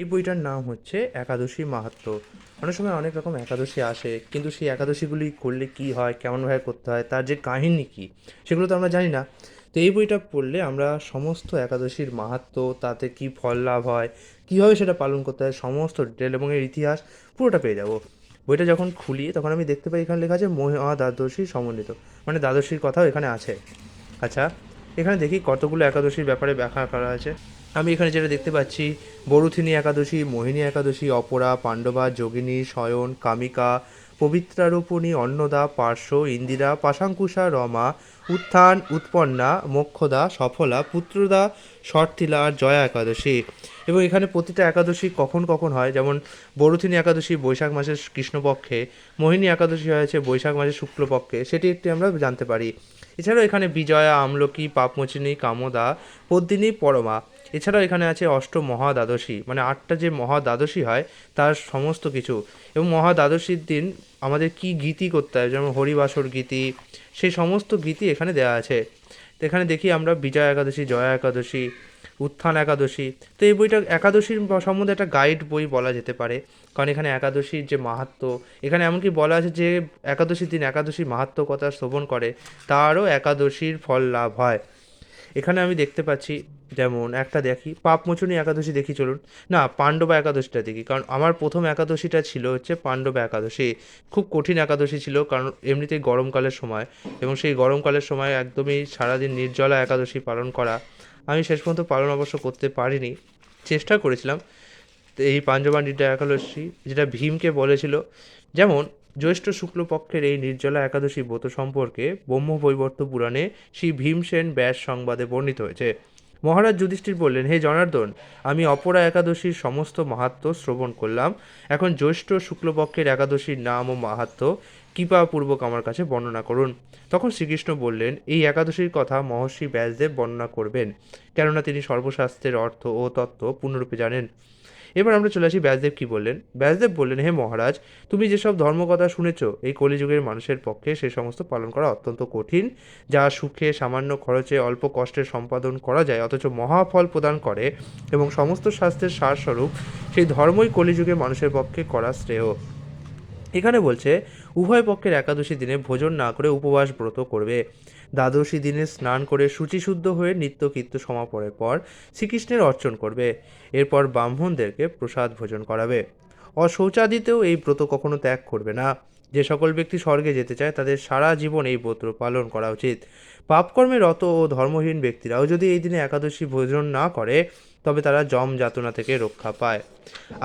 এই বইটার নাম হচ্ছে একাদশী মাহাত্ম্য। অনেক সময় অনেক রকম একাদশী আসে, কিন্তু সেই একাদশীগুলি করলে কি হয়, কেমনভাবে করতে হয়, তার যে কাহিনী কী, সেগুলো তো আমরা জানি না। তো এই বইটা পড়লে আমরা সমস্ত একাদশীর মাহাত্ম্য, তাতে কী ফল লাভ হয়, কীভাবে সেটা পালন করতে হয়, সমস্ত ডিটেল এবং এর ইতিহাস পুরোটা পেয়ে যাব। বইটা যখন খুলি তখন আমি দেখতে পাই এখানে লেখা আছে মহা দ্বাদশী সমন্বিত, মানে দ্বাদশীর কথাও এখানে আছে। আচ্ছা, এখানে দেখি কতগুলো একাদশীর ব্যাপারে ব্যাখ্যা করা আছে। আমি এখানে যেটা দেখতে পাচ্ছি, বরুথিনী একাদশী, মোহিনী একাদশী, অপরা, পাণ্ডবা, যোগিনী, শয়ন, কামিকা, পবিত্রারূপিণী, অন্নদা, পার্শ্ব, ইন্দিরা, পাশাঙ্কুশা, রমা, উত্থান, উৎপন্না, মোক্ষদা, সফলা, পুত্রদা, শর্তিলা আর জয়া একাদশী। এবং এখানে প্রতিটা একাদশী কখন কখন হয়, যেমন বরুথিনী একাদশী বৈশাখ মাসের কৃষ্ণপক্ষে, মোহিনী একাদশী হয়েছে বৈশাখ মাসের শুক্লপক্ষে, সেটি একটি আমরা জানতে পারি। এছাড়াও এখানে বিজয়া, আমলকি, পাপমোচিনী, কামদা, পদ্মিনী, পরমা। এছাড়াও এখানে আছে অষ্ট মহাদ্বাদশী, মানে 8টা যে মহাদ্বাদশী হয় তার সমস্ত কিছু। এবং মহাদ্বাদশীর দিন আমাদের কি গীতি করতে হয়, যেমন হরিবাসর গীতি, সেই সমস্ত গীতি এখানে দেওয়া আছে। তো এখানে দেখি আমরা বিজয়া একাদশী, জয়া একাদশী, উত্থান একাদশী। তো এই বইটা একাদশীর সম্বন্ধে একটা গাইড বই বলা যেতে পারে, কারণ এখানে একাদশীর যে মাহাত্ম্য, এখানে এমনকি বলা আছে যে একাদশীর দিন একাদশীর মাহাত্ম্য কথা শ্রবণ করে তারও একাদশীর ফল লাভ হয়। এখানে আমি দেখতে পাচ্ছি, যেমন একটা দেখি পাপমোচনী একাদশী দেখি, চলুন। না, পাণ্ডবা একাদশীটা দেখি, কারণ আমার প্রথম একাদশীটা ছিল হচ্ছে পাণ্ডবা একাদশী। খুব কঠিন একাদশী ছিল, কারণ এমনিতেই গরমকালের সময়, এবং সেই গরমকালের সময় একদমই সারাদিন নির্জলা একাদশী পালন করা। আমি শেষ পর্যন্ত পালন অবশ্য করতে পারিনি, চেষ্টা করেছিলাম। তো এই পাঞ্জবান্ডিটা একাদশী যেটা ভীমকে বলেছিল, যেমন জ্যৈষ্ঠ শুক্লপক্ষের এই নির্জলা একাদশী ব্রত সম্পর্কে ব্রহ্মবৈবর্ত পুরাণে শ্রী ভীমসেন ব্যাস সংবাদে বর্ণিত হয়েছে। মহারাজ যুধিষ্ঠির বললেন, হে জনার্দন, আমি অপরা একাদশীর সমস্ত মাহাত্ম্য শ্রবণ করলাম। এখন জ্যৈষ্ঠ শুক্লপক্ষের একাদশীর নাম ও মাহাত্ম্য কৃপাপূর্বক আমার কাছে বর্ণনা করুন। তখন শ্রীকৃষ্ণ বললেন, এই একাদশীর কথা মহর্ষি ব্যাসদেব বর্ণনা করবেন, কেননা তিনি সর্বশাস্ত্রের অর্থ ও তত্ত্ব পূর্ণরূপে জানেন। এবার আমরা চলে আসি ব্যাসদেব কী বললেন। ব্যাসদেব বললেন, হে মহারাজ, তুমি যেসব ধর্মকথা শুনেছ, এই কলিযুগের মানুষের পক্ষে সে সমস্ত পালন করা অত্যন্ত কঠিন, যা সুখে সামান্য খরচে অল্প কষ্টে সম্পাদন করা যায় অথচ মহাফল প্রদান করে এবং সমস্ত শাস্ত্রের সারস্বরূপ, সেই ধর্মই কলিযুগে মানুষের পক্ষে করা শ্রেয়। এখানে বলছে উভয় পক্ষের একাদশী দিনে ভোজন না করে উপবাস ব্রত করবে। দ্বাদশী দিনে স্নান করে শুচিশুদ্ধ হয়ে নিত্যকৃত্য সমাপনের পর শ্রীকৃষ্ণের অর্চন করবে। এরপর ব্রাহ্মণদেরকে প্রসাদ ভোজন করাবে। অশৌচাদিতেও এই ব্রত কখনো ত্যাগ করবে না। যে সকল ব্যক্তি স্বর্গে যেতে চায় তাদের সারা জীবন এই ব্রত পালন করা উচিত। পাপকর্মে রত ও ধর্মহীন ব্যক্তিরাও যদি এই দিনে একাদশী ভোজন না করে তবে তারা যম যাতনা থেকে রক্ষা পায়।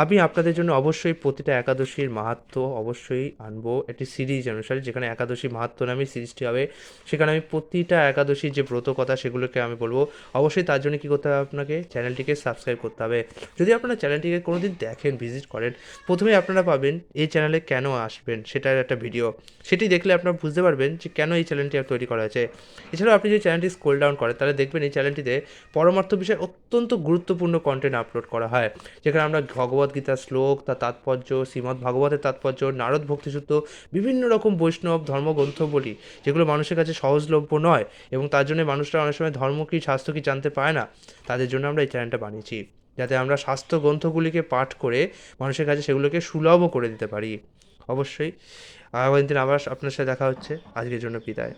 আমি আপনাদের জন্য অবশ্যই প্রতিটা একাদশীর মাহাত্ম্য অবশ্যই আনবো একটি সিরিজ অনুসারে, যেখানে একাদশী মাহাত্ম্য নামে সিরিজটি হবে। সেখানে আমি প্রতিটা একাদশীর যে ব্রত কথা সেগুলোকে আমি বলবো। অবশ্যই তার জন্য কী করতে হবে, আপনাকে চ্যানেলটিকে সাবস্ক্রাইব করতে হবে। যদি আপনারা চ্যানেলটিকে কোনো দিন দেখেন, ভিজিট করেন, প্রথমেই আপনারা পাবেন এই চ্যানেলে কেন আসবেন সেটার একটা ভিডিও। সেটি দেখলে আপনারা বুঝতে পারবেন যে কেন এই চ্যানেলটি তৈরি করা হয়েছে। এছাড়াও আপনি যদি চ্যানেলটি স্ক্রল ডাউন করেন তাহলে দেখবেন এই চ্যানেলটিতে পরমার্থ বিষয়ে অত্যন্ত গুরুত্বপূর্ণ কন্টেন্ট আপলোড করা হয়, যেখানে আমরা ভগবদ্গীতার শ্লোক, তার তাৎপর্য, শ্রীমদ্ ভাগবতের তাৎপর্য, নারদ ভক্তিসূত্র, বিভিন্ন রকম বৈষ্ণব ধর্মগ্রন্থ বলি, যেগুলো মানুষের কাছে সহজলভ্য নয় এবং তার জন্য মানুষরা অনেক সময় ধর্ম কী স্বাস্থ্য কী জানতে পায় না। তাদের জন্য আমরা এই চ্যানেলটা বানিয়েছি, যাতে আমরা স্বাস্থ্য গ্রন্থগুলিকে পাঠ করে মানুষের কাছে সেগুলোকে সুলভও করে দিতে পারি। অবশ্যই আগামী দিন আবার আপনার সাথে দেখা হচ্ছে। আজকের জন্য বিদায়।